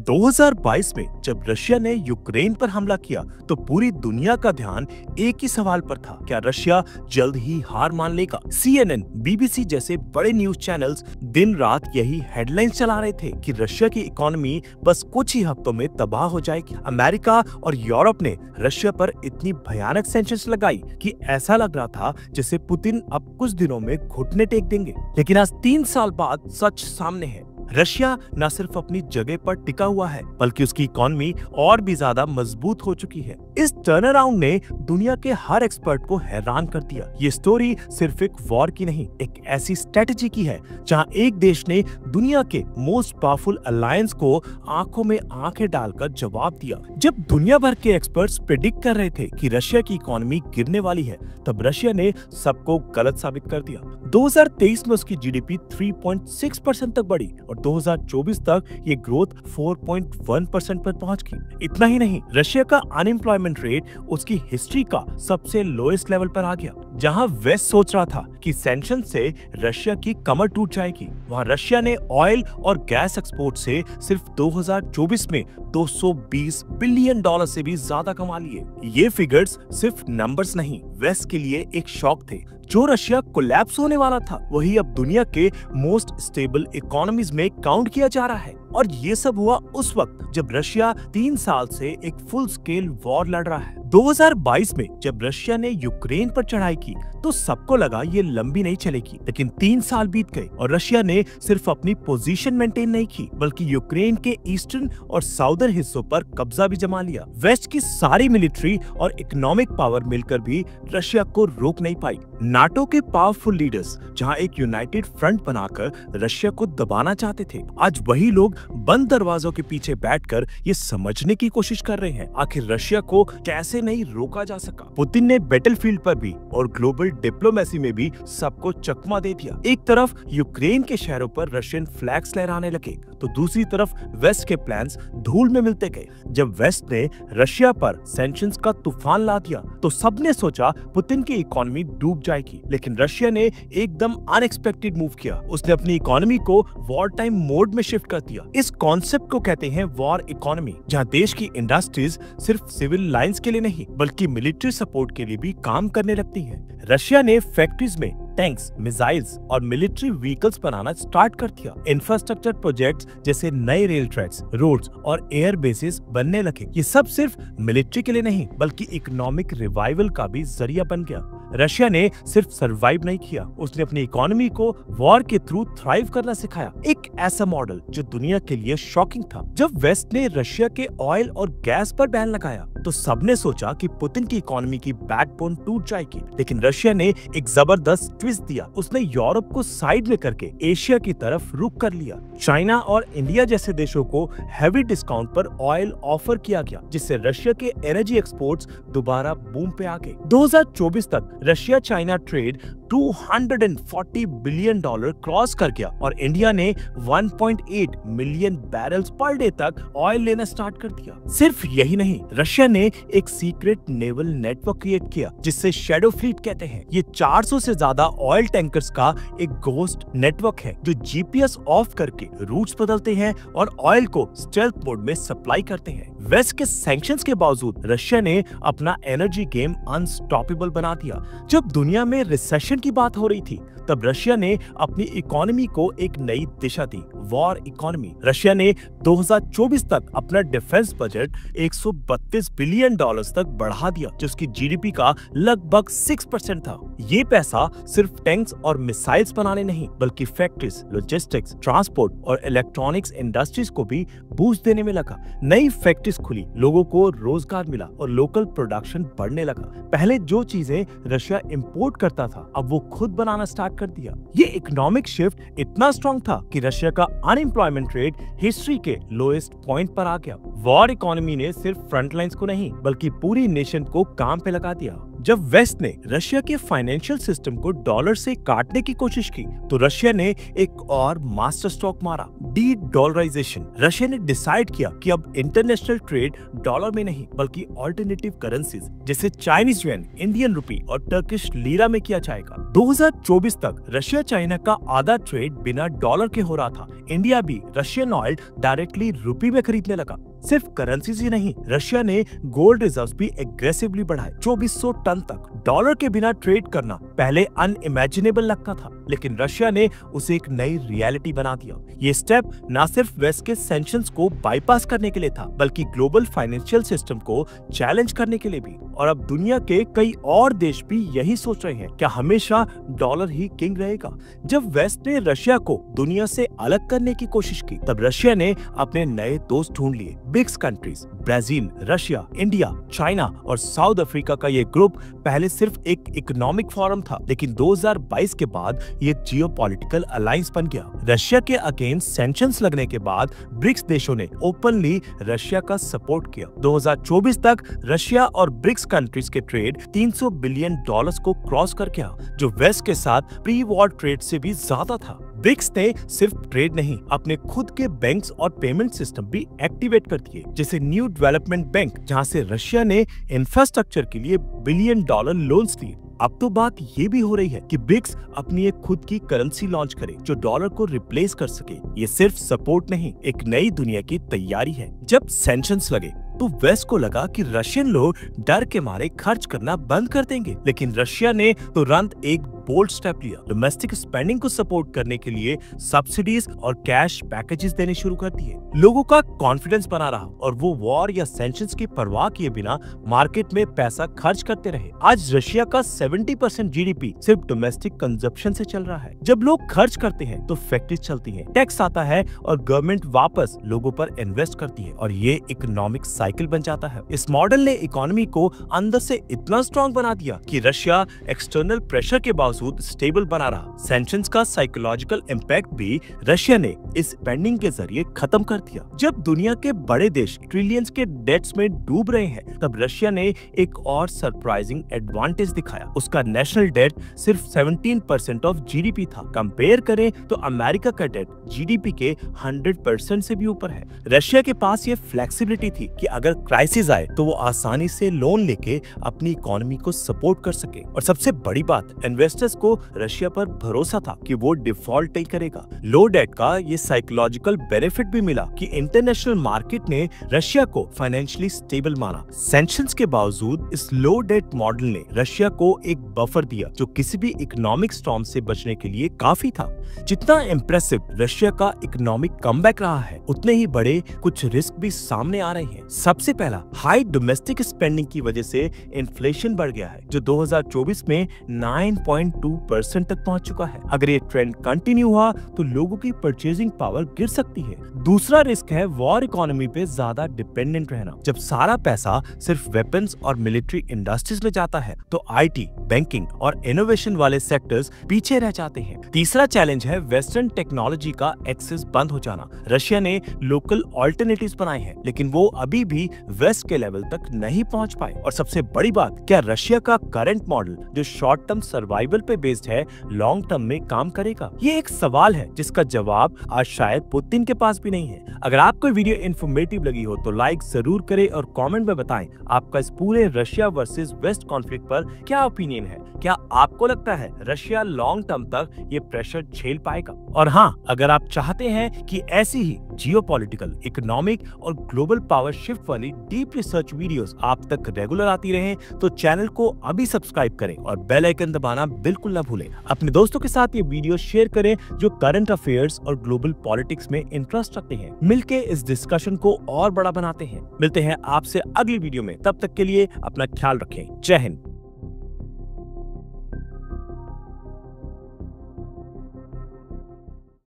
2022 में जब रशिया ने यूक्रेन पर हमला किया तो पूरी दुनिया का ध्यान एक ही सवाल पर था, क्या रशिया जल्द ही हार मान लेगा। CNN, BBC जैसे बड़े न्यूज चैनल्स दिन रात यही हेडलाइंस चला रहे थे कि रशिया की इकोनॉमी बस कुछ ही हफ्तों में तबाह हो जाएगी। अमेरिका और यूरोप ने रशिया पर इतनी भयानक सैंक्शंस लगाई कि ऐसा लग रहा था जैसे पुतिन अब कुछ दिनों में घुटने टेक देंगे। लेकिन आज 3 साल बाद सच सामने है। रशिया न सिर्फ अपनी जगह पर टिका हुआ है बल्कि उसकी इकोनॉमी और भी ज्यादा मजबूत हो चुकी है। इस टर्न अराउंड ने दुनिया के हर एक्सपर्ट को हैरान कर दिया। ये स्टोरी सिर्फ एक वॉर की नहीं, एक ऐसी स्ट्रेटेजी की है जहां एक देश ने दुनिया के मोस्ट पावरफुल अलायंस को आंखों में आंखें डालकर जवाब दिया। जब दुनिया भर के एक्सपर्ट्स प्रेडिक्ट कर रहे थे कि रशिया की इकोनॉमी गिरने वाली है, तब रशिया ने सबको गलत साबित कर दिया। 2023 में उसकी जीडीपी 3.6% तक बढ़ी और 2024 तक ये ग्रोथ 4.1% पर पहुंच गई। इतना ही नहीं, रशिया का अनएम्प्लॉयमेंट रेट उसकी हिस्ट्री का सबसे लोएस्ट लेवल पर आ गया। जहां वेस्ट सोच रहा था कि सैंक्शन से रशिया की कमर टूट जाएगी, वहां रशिया ने ऑयल और गैस एक्सपोर्ट से सिर्फ 2024 में $220 बिलियन से भी ज्यादा कमा लिए। ये फिगर्स सिर्फ नंबर्स नहीं, वेस्ट के लिए एक शॉक थे। जो रशिया कोलैप्स होने वाला था वही अब दुनिया के मोस्ट स्टेबल इकोनॉमीज में काउंट किया जा रहा है। और ये सब हुआ उस वक्त जब रशिया 3 साल से एक फुल स्केल वॉर लड़ रहा है। 2022 में जब रशिया ने यूक्रेन पर चढ़ाई की तो सबको लगा ये लंबी नहीं चलेगी, लेकिन 3 साल बीत गए और रशिया ने सिर्फ अपनी पोजीशन मेंटेन नहीं की बल्कि यूक्रेन के ईस्टर्न और साउदर्न हिस्सों पर कब्जा भी जमा लिया। वेस्ट की सारी मिलिट्री और इकोनॉमिक पावर मिलकर भी रशिया को रोक नहीं पाई। नाटो के पावरफुल लीडर्स जहां एक यूनाइटेड फ्रंट बनाकर रशिया को दबाना चाहते थे, आज वही लोग बंद दरवाजों के पीछे बैठकर ये समझने की कोशिश कर रहे हैं आखिर रशिया को कैसे नहीं रोका जा सका। पुतिन ने बैटलफील्ड पर भी और ग्लोबल डिप्लोमेसी में भी सबको चकमा दे दिया। एक तरफ यूक्रेन के शहरों पर रशियन फ्लैग्स लहराने लगे तो दूसरी तरफ वेस्ट के प्लान्स धूल में मिलते गए। जब वेस्ट ने रशिया पर सैंक्शंस का तूफान ला दिया तो सबने सोचा पुतिन की इकोनॉमी डूब जाएगी, लेकिन रशिया ने एकदम अनएक्सपेक्टेड मूव किया। उसने अपनी इकोनॉमी को वॉर टाइम मोड में शिफ्ट कर दिया। इस कॉन्सेप्ट को कहते हैं वॉर इकोनॉमी, जहां देश की इंडस्ट्रीज सिर्फ सिविल लाइंस के लिए नहीं बल्कि मिलिट्री सपोर्ट के लिए भी काम करने लगती हैं। रशिया ने फैक्ट्रीज में टैंक्स, मिसाइल्स और मिलिट्री व्हीकल्स बनाना स्टार्ट कर दिया। इंफ्रास्ट्रक्चर प्रोजेक्ट्स जैसे नए रेल ट्रैक्स, रोड्स और एयर बेसिस बनने लगे। ये सब सिर्फ मिलिट्री के लिए नहीं बल्कि इकोनॉमिक रिवाइवल का भी जरिया बन गया। रशिया ने सिर्फ सरवाइव नहीं किया, उसने अपनी इकोनॉमी को वॉर के थ्रू थ्राइव करना सिखाया। एक ऐसा मॉडल जो दुनिया के लिए शॉकिंग था। जब वेस्ट ने रशिया के ऑयल और गैस पर बैन लगाया तो सबने सोचा कि पुतिन की इकोनॉमी की बैकबोन टूट जाएगी, लेकिन रशिया ने एक जबरदस्त ट्विस्ट दिया। उसने यूरोप को साइड में करके एशिया की तरफ रुख कर लिया। चाइना और इंडिया जैसे देशों को हैवी डिस्काउंट पर ऑयल ऑफर किया गया, जिससे रशिया के एनर्जी एक्सपोर्ट्स दोबारा बूम पे आ गए। 2024 तक Russia China trade $240 billion cross कर गया और इंडिया ने 1.8 मिलियन बैरल्स पर डे तक ऑयल लेना स्टार्ट कर दिया। सिर्फ यही नहीं, रशिया ने एक सीक्रेट नेवल नेटवर्क क्रिएट किया जिससे शैडो फ्लीट कहते हैं। ये 400 से ज्यादा ऑयल टैंकर्स का एक घोस्ट नेटवर्क है जो जीपीएस ऑफ करके रूट्स बदलते हैं और ऑयल को स्टेल्थ मोड में सप्लाई करते हैं। वेस्ट के सैंक्शंस के बावजूद रशिया ने अपना एनर्जी गेम अनस्टॉपेबल बना दिया। जब दुनिया में रिसेशन की बात हो रही थी तब रशिया ने अपनी इकोनॉमी को एक नई दिशा दी, वॉर इकोनॉमी। रशिया ने 2024 तक अपना डिफेंस बजट $132 बिलियन तक बढ़ा दिया, जिसकी जीडीपी का लगभग 6% था। ये पैसा सिर्फ टैंक्स और मिसाइल्स बनाने नहीं बल्कि फैक्ट्रीज, लॉजिस्टिक्स, ट्रांसपोर्ट और इलेक्ट्रॉनिक्स इंडस्ट्रीज को भी बूस्ट देने में लगा। नई फैक्ट्रीज खुली, लोगों को रोजगार मिला और लोकल प्रोडक्शन बढ़ने लगा। पहले जो चीजें रशिया इंपोर्ट करता था अब वो खुद बनाना स्टार्ट कर दिया। ये इकोनॉमिक शिफ्ट इतना स्ट्रॉन्ग था कि रशिया का अनएम्प्लॉयमेंट रेट हिस्ट्री के लोएस्ट पॉइंट पर आ गया। वॉर इकोनॉमी ने सिर्फ फ्रंट लाइंस को नहीं बल्कि पूरी नेशन को काम पे लगा दिया। जब वेस्ट ने रशिया के फाइनेंशियल सिस्टम को डॉलर से काटने की कोशिश की तो रशिया ने एक और मास्टर स्ट्रोक मारा, डी डॉलराइजेशन। रशिया ने डिसाइड किया कि अब इंटरनेशनल ट्रेड डॉलर में नहीं बल्कि ऑल्टरनेटिव करेंसीज जैसे चाइनीज युआन, इंडियन रुपी और टर्किश लीरा में किया जाएगा। 2024 तक रशिया चाइना का आधा ट्रेड बिना डॉलर के हो रहा था। इंडिया भी रशियन ऑयल डायरेक्टली रुपी में खरीदने लगा। सिर्फ करेंसीज ही नहीं, रशिया ने गोल्ड रिजर्व्स भी एग्रेसिवली बढ़ाए, 2400 टन तक। डॉलर के बिना ट्रेड करना पहले अनइमेजिनेबल लगता था, लेकिन रशिया ने उसे एक नई रियलिटी बना दिया। ये स्टेप न सिर्फ वेस्ट के सैंक्शंस को बाईपास करने के लिए था, बल्कि ग्लोबल फाइनेंशियल सिस्टम को चैलेंज करने के लिए भी। और अब दुनिया के कई और देश भी यही सोच रहे हैं, क्या हमेशा डॉलर ही किंग रहेगा? जब वेस्ट ने रशिया को दुनिया से अलग करने की कोशिश की, तब रशिया ने अपने नए दोस्त ढूंढ लिए। BRICS countries, Brazil, Russia, India, China और साउथ अफ्रीका का ये ग्रुप पहले सिर्फ एक इकोनॉमिक फोरम था, लेकिन 2022 के बाद ये जियोपॉलिटिकल अलायंस बन गया। रशिया के अगेंस्ट सैंक्शंस लगने के बाद ब्रिक्स देशों ने ओपनली रशिया का सपोर्ट किया। 2024 तक रशिया और ब्रिक्स कंट्रीज के ट्रेड 300 बिलियन डॉलर्स को क्रॉस कर गया, जो वेस्ट के साथ प्री वॉर ट्रेड से भी ज्यादा था। ब्रिक्स ने सिर्फ ट्रेड नहीं, अपने खुद के बैंक्स और पेमेंट सिस्टम भी एक्टिवेट कर दिए, जैसे न्यू डेवलपमेंट बैंक, जहां से रशिया ने इंफ्रास्ट्रक्चर के लिए बिलियन डॉलर लोन्स लिए। अब तो बात ये भी हो रही है कि ब्रिक्स अपनी एक खुद की करेंसी लॉन्च करे जो डॉलर को रिप्लेस कर सके। ये सिर्फ सपोर्ट नहीं, एक नई दुनिया की तैयारी है। जब सैंक्शंस लगे तो वेस्ट को लगा कि रशियन लोग डर के मारे खर्च करना बंद कर देंगे, लेकिन रशिया ने तुरंत एक बोल्ड स्टेप लिया। डोमेस्टिक स्पेंडिंग को सपोर्ट करने के लिए सब्सिडीज और कैश पैकेजेस देने शुरू कर दिए। लोगों का कॉन्फिडेंस बना रहा और वो वॉर या सैंक्शंस की परवाह किए बिना मार्केट में पैसा खर्च करते रहे। आज रशिया का 70% जीडीपी सिर्फ डोमेस्टिक कंजप्शन से चल रहा है। जब लोग खर्च करते हैं तो फैक्ट्रीज चलती हैं, टैक्स आता है और गवर्नमेंट वापस लोगों पर इन्वेस्ट करती है और ये इकोनॉमिक साइकिल बन जाता है। इस मॉडल ने इकोनॉमी को अंदर से इतना स्ट्रॉन्ग बना दिया कि रशिया एक्सटर्नल प्रेशर के बावजूद स्टेबल बना रहा। सैंक्शंस का साइकोलॉजिकल इम्पैक्ट भी रशिया ने इस स्पेंडिंग के जरिए खत्म कर दिया। जब दुनिया के बड़े देश ट्रिलियंस के डेट्स में डूब रहे हैं, तब रशिया ने एक और सरप्राइजिंग एडवांटेज दिखाया। उसका नेशनल डेट सिर्फ 17% ऑफ जीडीपी था। कंपेयर करें तो अमेरिका का डेट जीडीपी के 100% से भी ऊपर है। रशिया के पास ये फ्लेक्सिबिलिटी थी कि अगर क्राइसिस आए तो वो आसानी से लोन लेके अपनी इकोनॉमी को सपोर्ट कर सके। और सबसे बड़ी बात, इन्वेस्टर्स को रशिया पर भरोसा था कि वो डिफॉल्ट नहीं करेगा। लो डेट का ये साइकोलॉजिकल बेनिफिट भी मिला कि इंटरनेशनल मार्केट ने रशिया को फाइनेंशियली स्टेबल माना। सैंक्शंस के बावजूद इस लो डेट मॉडल ने रशिया को एक बफर दिया जो किसी भी इकोनॉमिक स्टॉर्म से बचने के लिए काफी था। जितना इम्प्रेसिव रशिया का इकोनॉमिक कमबैक रहा है, उतने ही बड़े कुछ रिस्क भी सामने आ रहे हैं। सबसे पहला, हाई डोमेस्टिक स्पेंडिंग की वजह से इन्फ्लेशन बढ़ गया है, जो 2024 में 9.2% तक पहुंच चुका है। अगर ये ट्रेंड कंटिन्यू हुआ तो लोगों की परचेजिंग पावर गिर सकती है। दूसरा रिस्क है वॉर इकोनॉमी पे ज्यादा डिपेंडेंट रहना। जब सारा पैसा सिर्फ वेपन्स और मिलिट्री इंडस्ट्रीज में जाता है तो आईटी, बैंकिंग और इनोवेशन वाले सेक्टर्स पीछे रह जाते हैं। तीसरा चैलेंज है वेस्टर्न टेक्नोलॉजी का एक्सेस बंद हो जाना। रशिया ने लोकल ऑल्टरनेटिव्स बनाए हैं, लेकिन वो अभी भी वेस्ट के लेवल तक नहीं पहुंच पाए। और सबसे बड़ी बात, क्या रशिया का करंट मॉडल जो शॉर्ट टर्म सर्वाइवल पे बेस्ड है, लॉन्ग टर्म में काम करेगा? ये एक सवाल है जिसका जवाब आज शायद पुतिन के पास भी नहीं है। अगर आपको वीडियो इन्फॉर्मेटिव लगी हो तो लाइक जरूर करें और कमेंट में बताएं आपका इस पूरे रशिया वर्सेस वेस्ट कॉन्फ्लिक्ट पर क्या ओपिनियन है। क्या आपको लगता है रशिया लॉन्ग टर्म तक ये प्रेशर झेल पाएगा? और हाँ, अगर आप चाहते हैं कि ऐसी ही जियोपॉलिटिकल, इकोनॉमिक और ग्लोबल पावर शिफ्ट वाली डीप रिसर्च वीडियोस आप तक रेगुलर आती रहें, तो चैनल को अभी सब्सक्राइब करें और बेल आइकन दबाना बिल्कुल ना भूलें। अपने दोस्तों के साथ ये वीडियो शेयर करें जो करंट अफेयर्स और ग्लोबल पॉलिटिक्स में इंटरेस्ट रखते हैं। मिलके इस डिस्कशन को और बड़ा बनाते हैं। मिलते हैं आपसे अगली वीडियो में, तब तक के लिए अपना ख्याल रखें। जय हिंद।